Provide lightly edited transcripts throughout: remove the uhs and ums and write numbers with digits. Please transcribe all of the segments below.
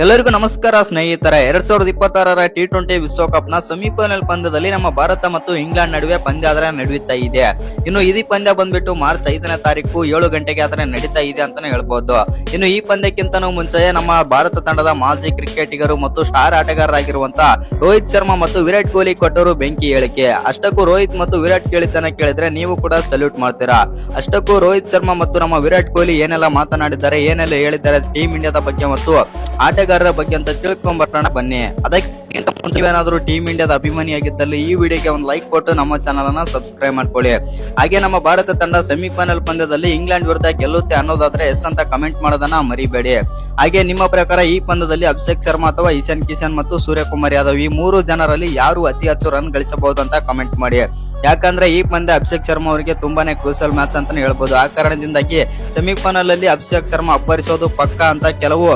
ಎಲ್ಲರಿಗೂ ನಮಸ್ಕಾರ ಸ್ನೇಹಿತರೆ. 2026ರ T20 ವಿಶ್ವಕಪ್ನ ಸೆಮಿಫೈನಲ್ ಪಂದ್ಯದಲ್ಲಿ ನಮ್ಮ ಭಾರತ ಮತ್ತು ಇಂಗ್ಲೆಂಡ್ ನಡುವೆ ಪಂದ್ಯ ಆದ್ರೆ ನಡೆಯುತ್ತಾ ಇದೆ. ಇನ್ನು ಈ ಪಂದ್ಯ ಬಂದ್ಬಿಟ್ಟು ಮಾರ್ಚ್ 5ನೇ ತಾರೀಕು 7 ಗಂಟೆಗೆ ಆದ್ರೆ ನಡೀತಾ ಇದೆ ಅಂತಾನೆ ಹೇಳ್ಬಹುದು. ಇನ್ನು ಈ ಪಂದ್ಯಕ್ಕಿಂತನೂ ಮುಂಚೆ ನಮ್ಮ ಭಾರತ ತಂಡದ ಮಾಜಿ ಕ್ರಿಕೆಟಿಗರು ಮತ್ತು ಸ್ಟಾರ್ ಆಟಗಾರರಾಗಿರುವಂತಹ ರೋಹಿತ್ ಶರ್ಮಾ ಮತ್ತು ವಿರಾಟ್ ಕೊಹ್ಲಿ ಕೊಟ್ಟರು ಬೆಂಕಿ ಹೇಳಿಕೆ. ಅಷ್ಟಕ್ಕೂ ರೋಹಿತ್ ಮತ್ತು ವಿರಾಟ್ ಕೇಳಿದ್ದನ್ನ ಕೇಳಿದ್ರೆ ನೀವು ಕೂಡ ಸಲ್ಯೂಟ್ ಮಾಡ್ತೀರಾ. ಅಷ್ಟಕ್ಕೂ ರೋಹಿತ್ ಶರ್ಮಾ ಮತ್ತು ನಮ್ಮ ವಿರಾಟ್ ಕೊಹ್ಲಿ ಏನೆಲ್ಲ ಮಾತನಾಡಿದ್ದಾರೆ, ಏನೆಲ್ಲ ಹೇಳಿದ್ದಾರೆ ಟೀಮ್ ಇಂಡಿಯಾದ ಬಗ್ಗೆ ಮತ್ತು ಆಟಗಾರರ ಬಗ್ಗೆ ಅಂತ ತಿಳ್ಕೊಂಡ್ಬರೋಣ ಬನ್ನಿ. ಅದಕ್ಕಿಂತ ಮುಂಚೆ ಏನಾದರೂ ಟೀಮ್ ಇಂಡಿಯಾದ ಅಭಿಮಾನಿಯಾಗಿದ್ದಲ್ಲಿ ಈ ವಿಡಿಯೋಗೆ ಒಂದು ಲೈಕ್ ಕೊಟ್ಟು ನಮ್ಮ ಚಾನಲ್ ಅನ್ನ ಸಬ್ಸ್ಕ್ರೈಬ್ ಮಾಡ್ಕೊಳ್ಳಿ. ಹಾಗೆ ನಮ್ಮ ಭಾರತ ತಂಡ ಸೆಮಿಫೈನಲ್ ಪಂದ್ಯದಲ್ಲಿ ಇಂಗ್ಲೆಂಡ್ ವಿರುದ್ಧ ಗೆಲ್ಲುತ್ತೆ ಅನ್ನೋದಾದ್ರೆ ಎಸ್ ಅಂತ ಕಮೆಂಟ್ ಮಾಡೋದನ್ನ ಮರಿಬೇಡಿ. ಹಾಗೆ ನಿಮ್ಮ ಪ್ರಕಾರ ಈ ಪಂದ್ಯದಲ್ಲಿ ಅಭಿಷೇಕ್ ಶರ್ಮಾ ಅಥವಾ ಇಶಾನ್ ಕಿಶನ್ ಮತ್ತು ಸೂರ್ಯಕುಮಾರ್ ಯಾದವ್ ಈ ಮೂರು ಜನರಲ್ಲಿ ಯಾರು ಅತಿ ಹೆಚ್ಚು ರನ್ ಗಳಿಸಬಹುದು ಅಂತ ಕಮೆಂಟ್ ಮಾಡಿ. ಯಾಕಂದ್ರೆ ಈ ಪಂದ್ಯ ಅಭಿಷೇಕ್ ಶರ್ಮಾ ಅವರಿಗೆ ತುಂಬಾನೇ ಕ್ರೂಷಿಯಲ್ ಮ್ಯಾಚ್ ಅಂತಾನೆ ಹೇಳ್ಬೋದು. ಆ ಕಾರಣದಿಂದಾಗಿ ಸೆಮಿಫೈನಲ್ ಅಲ್ಲಿ ಅಭಿಷೇಕ್ ಶರ್ಮಾ ಅಬ್ಬರಿಸೋದು ಪಕ್ಕ ಅಂತ ಕೆಲವು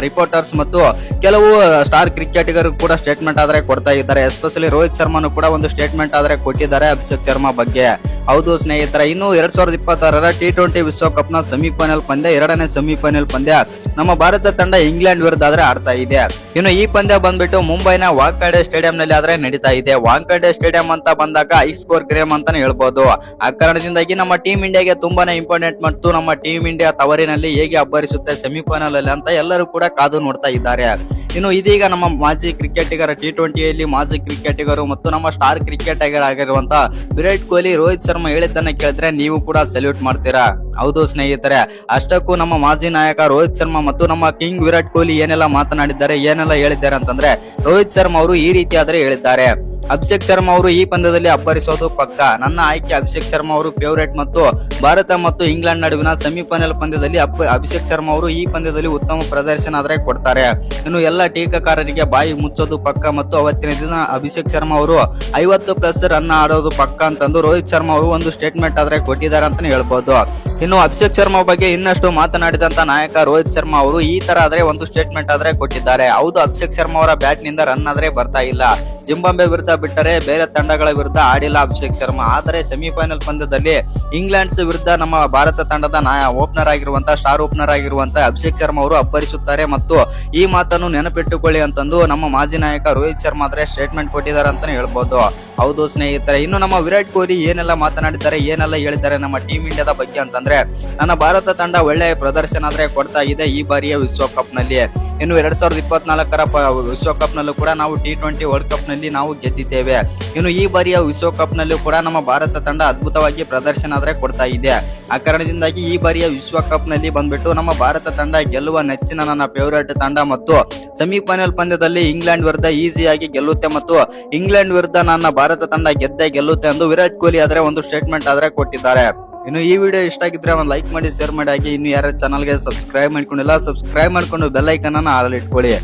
ರಿಪೋರ್ಟರ್ಸ್ ಮತ್ತು ಕೆಲವು ಸ್ಟಾರ್ ಕ್ರಿಕೆಟಿಗರು ಕೂಡ ಸ್ಟೇಟ್ಮೆಂಟ್ ಆದ್ರೆ ಕೊಡ್ತಾ ಇದ್ದಾರೆ. ಎಸ್ಪೆಷಲಿ ರೋಹಿತ್ ಶರ್ಮಾನು ಕೂಡ ಒಂದು ಸ್ಟೇಟ್ಮೆಂಟ್ ಆದ್ರೆ ಕೊಟ್ಟಿದ್ದಾರೆ ಅಭಿಷೇಕ್ ಶರ್ಮಾ ಬಗ್ಗೆ. ಹೌದು ಸ್ನೇಹಿತರೆ, ಇನ್ನು 2026ರ T20 ವಿಶ್ವಕಪ್ ನ ಸೆಮಿಫೈನಲ್ ಪಂದ್ಯ, ಎರಡನೇ ಸೆಮಿಫೈನಲ್ ಪಂದ್ಯ ನಮ್ಮ ಭಾರತ ತಂಡ ಇಂಗ್ಲೆಂಡ್ ವಿರುದ್ಧ ಆದ್ರೆ ಆಡ್ತಾ ಇದೆ. ಇನ್ನು ಈ ಪಂದ್ಯ ಬಂದ್ಬಿಟ್ಟು ಮುಂಬೈನ ವಾಂಖೇಡೆ ಸ್ಟೇಡಿಯಂ ನಲ್ಲಿ ಆದ್ರೆ ನಡೀತಾ ಇದೆ. ವಾಂಖೇಡೆ ಸ್ಟೇಡಿಯಂ ಅಂತ ಬಂದಾಗ ಹೈ ಸ್ಕೋರ್ ಗೇಮ್ ಅಂತಾನೆ ಹೇಳ್ಬೋದು. ಆ ಕಾರಣದಿಂದಾಗಿ ನಮ್ಮ ಟೀಮ್ ಇಂಡಿಯಾಗೆ ತುಂಬಾನೇ ಇಂಪಾರ್ಟೆಂಟ್ ಮತ್ತು ನಮ್ಮ ಟೀಮ್ ಇಂಡಿಯಾ ತವರಿನಲ್ಲಿ ಹೇಗೆ ಅಬ್ಬರಿಸುತ್ತೆ ಸೆಮಿಫೈನಲ್ ಅಲ್ಲಿ ಅಂತ ಎಲ್ಲರೂ ಕೂಡ ಕಾದು ನೋಡ್ತಾ ಇದ್ದಾರೆ. ಇನ್ನು ಇದೀಗ ನಮ್ಮ ಮಾಜಿ ಕ್ರಿಕೆಟಿಗರ T20ಯಲ್ಲಿ ಮಾಜಿ ಕ್ರಿಕೆಟಿಗರು ಮತ್ತು ನಮ್ಮ ಸ್ಟಾರ್ ಕ್ರಿಕೆಟಿಗರ್ ಆಗಿರುವಂತಹ ವಿರಾಟ್ ಕೊಹ್ಲಿ, ರೋಹಿತ್ ಶರ್ಮಾ ಹೇಳಿದ್ದನ್ನ ಕೇಳಿದ್ರೆ ನೀವು ಕೂಡ ಸಲ್ಯೂಟ್ ಮಾಡ್ತೀರಾ. ಹೌದು ಸ್ನೇಹಿತರೆ, ಅಷ್ಟಕ್ಕೂ ನಮ್ಮ ಮಾಜಿ ನಾಯಕ ರೋಹಿತ್ ಶರ್ಮಾ ಮತ್ತು ನಮ್ಮ ಕಿಂಗ್ ವಿರಾಟ್ ಕೊಹ್ಲಿ ಏನೆಲ್ಲ ಮಾತನಾಡಿದ್ದಾರೆ, ಏನೆಲ್ಲ ಹೇಳಿದ್ದಾರೆ ಅಂತಂದ್ರೆ ರೋಹಿತ್ ಶರ್ಮಾ ಅವರು ಈ ರೀತಿ ಆದ್ರೆ ಹೇಳಿದ್ದಾರೆ. ಅಭಿಷೇಕ್ ಶರ್ಮಾ ಅವರು ಈ ಪಂದ್ಯದಲ್ಲಿ ಅಬ್ಬರಿಸೋದು ಪಕ್ಕ. ನನ್ನ ಆಯ್ಕೆ ಅಭಿಷೇಕ್ ಶರ್ಮಾ ಅವರು ಫೇವರೇಟ್ ಮತ್ತು ಭಾರತ ಮತ್ತು ಇಂಗ್ಲೆಂಡ್ ನಡುವಿನ ಸೆಮಿಫೈನಲ್ ಪಂದ್ಯದಲ್ಲಿ ಅಭಿಷೇಕ್ ಶರ್ಮಾ ಅವರು ಈ ಪಂದ್ಯದಲ್ಲಿ ಉತ್ತಮ ಪ್ರದರ್ಶನ ಆದ್ರೆ ಕೊಡ್ತಾರೆ. ಇನ್ನು ಎಲ್ಲ ಟೀಕಾಕಾರರಿಗೆ ಬಾಯಿ ಮುಚ್ಚೋದು ಪಕ್ಕ ಮತ್ತು ಅವತ್ತಿನ ದಿನ ಅಭಿಷೇಕ್ ಶರ್ಮಾ ಅವರು 50+ ರನ್ ಆಡೋದು ಪಕ್ಕ ಅಂತಂದು ರೋಹಿತ್ ಶರ್ಮಾ ಅವರು ಒಂದು ಸ್ಟೇಟ್ಮೆಂಟ್ ಆದ್ರೆ ಕೊಟ್ಟಿದ್ದಾರೆ ಅಂತಾನೆ ಹೇಳ್ಬೋದು. ಇನ್ನು ಅಭಿಷೇಕ್ ಶರ್ಮಾ ಬಗ್ಗೆ ಇನ್ನಷ್ಟು ಮಾತನಾಡಿದಂತ ನಾಯಕ ರೋಹಿತ್ ಶರ್ಮಾ ಅವರು ಈ ತರ ಆದ್ರೆ ಒಂದು ಸ್ಟೇಟ್ಮೆಂಟ್ ಆದ್ರೆ ಕೊಟ್ಟಿದ್ದಾರೆ. ಹೌದು, ಅಭಿಷೇಕ್ ಶರ್ಮಾ ಅವರ ಬ್ಯಾಟ್ ನಿಂದ ರನ್ ಆದ್ರೆ ಬರ್ತಾ ಇಲ್ಲ. ಜಿಂಬಾಬ್ವೆ ವಿರುದ್ಧ ಬಿಟ್ಟರೆ ಬೇರೆ ತಂಡಗಳ ವಿರುದ್ಧ ಆಡಿಲ್ಲ ಅಭಿಷೇಕ್ ಶರ್ಮಾ. ಆದರೆ ಸೆಮಿಫೈನಲ್ ಪಂದ್ಯದಲ್ಲಿ ಇಂಗ್ಲೆಂಡ್ಸ್ ವಿರುದ್ಧ ನಮ್ಮ ಭಾರತ ತಂಡದ ಓಪನರ್ ಆಗಿರುವಂತಹ ಸ್ಟಾರ್ ಓಪನರ್ ಆಗಿರುವಂತಹ ಅಭಿಷೇಕ್ ಶರ್ಮಾ ಅವರು ಅಬ್ಬರಿಸುತ್ತಾರೆ ಮತ್ತು ಈ ಮಾತನ್ನು ನೆನಪಿಟ್ಟುಕೊಳ್ಳಿ ಅಂತಂದು ನಮ್ಮ ಮಾಜಿ ನಾಯಕ ರೋಹಿತ್ ಶರ್ಮಾ ಆದ್ರೆ ಸ್ಟೇಟ್ಮೆಂಟ್ ಕೊಟ್ಟಿದ್ದಾರೆ ಅಂತಾನೆ ಹೇಳ್ಬೋದು. ಹೌದು ಸ್ನೇಹಿತರೆ, ಇನ್ನು ನಮ್ಮ ವಿರಾಟ್ ಕೊಹ್ಲಿ ಏನೆಲ್ಲ ಮಾತನಾಡಿದ್ದಾರೆ, ಏನೆಲ್ಲ ಹೇಳಿದ್ದಾರೆ ನಮ್ಮ ಟೀಮ್ ಇಂಡಿಯಾದ ಬಗ್ಗೆ ಅಂತಂದ್ರೆ ನನ್ನ ಭಾರತ ತಂಡ ಒಳ್ಳೆಯ ಪ್ರದರ್ಶನ ಆದ್ರೆ ಕೊಡ್ತಾ ಇದೆ ಈ ಬಾರಿಯ ವಿಶ್ವಕಪ್ ನಲ್ಲಿ. ಇನ್ನು 2024ರ ವಿಶ್ವಕಪ್ ನಲ್ಲೂ ಕೂಡ ನಾವು T20 ವರ್ಲ್ಡ್ ಕಪ್ ನಲ್ಲಿ ನಾವು ಗೆದ್ದಿದ್ದೇವೆ. ಇನ್ನು ಈ ಬಾರಿಯ ವಿಶ್ವಕಪ್ ನಲ್ಲೂ ಕೂಡ ನಮ್ಮ ಭಾರತ ತಂಡ ಅದ್ಭುತವಾಗಿ ಪ್ರದರ್ಶನ ಆದ್ರೆ ಕೊಡ್ತಾ ಇದೆ. ಆ ಕಾರಣದಿಂದಾಗಿ ಈ ಬಾರಿಯ ವಿಶ್ವಕಪ್ ನಲ್ಲಿ ಬಂದ್ಬಿಟ್ಟು ನಮ್ಮ ಭಾರತ ತಂಡ ಗೆಲ್ಲುವ ನೆಚ್ಚಿನ ನನ್ನ ಫೇವರೇಟ್ ತಂಡ ಮತ್ತು ಸೆಮಿಫೈನಲ್ ಪಂದ್ಯದಲ್ಲಿ ಇಂಗ್ಲೆಂಡ್ ವಿರುದ್ಧ ಈಸಿಯಾಗಿ ಗೆಲ್ಲುತ್ತೆ ಮತ್ತು ಇಂಗ್ಲೆಂಡ್ ವಿರುದ್ಧ ನನ್ನ ಭಾರತ ತಂಡ ಗೆದ್ದೇ ಗೆಲ್ಲುತ್ತೆ ಎಂದು ವಿರಾಟ್ ಕೊಹ್ಲಿ ಆದ್ರೆ ಒಂದು ಸ್ಟೇಟ್ಮೆಂಟ್ ಆದ್ರೆ ಕೊಟ್ಟಿದ್ದಾರೆ. ಇನ್ನು ಈ ವಿಡಿಯೋ ಇಷ್ಟ ಆಗಿದ್ರೆ ಒಂದು ಲೈಕ್ ಮಾಡಿ, ಶೇರ್ ಮಾಡಿ. ಹಾಗೆ ಇನ್ನು ಯಾರ ಚಾನಲ್ಗೆ ಸಬ್ಸ್ಕ್ರೈಬ್ ಮಾಡ್ಕೊಂಡಿಲ್ಲ ಸಬ್ಸ್ಕ್ರೈಬ್ ಮಾಡ್ಕೊಂಡು ಬೆಲ್ ಐಕನ್ ಅನ್ನ ಆಲ್ ಇಟ್ಕೊಳ್ಳಿ.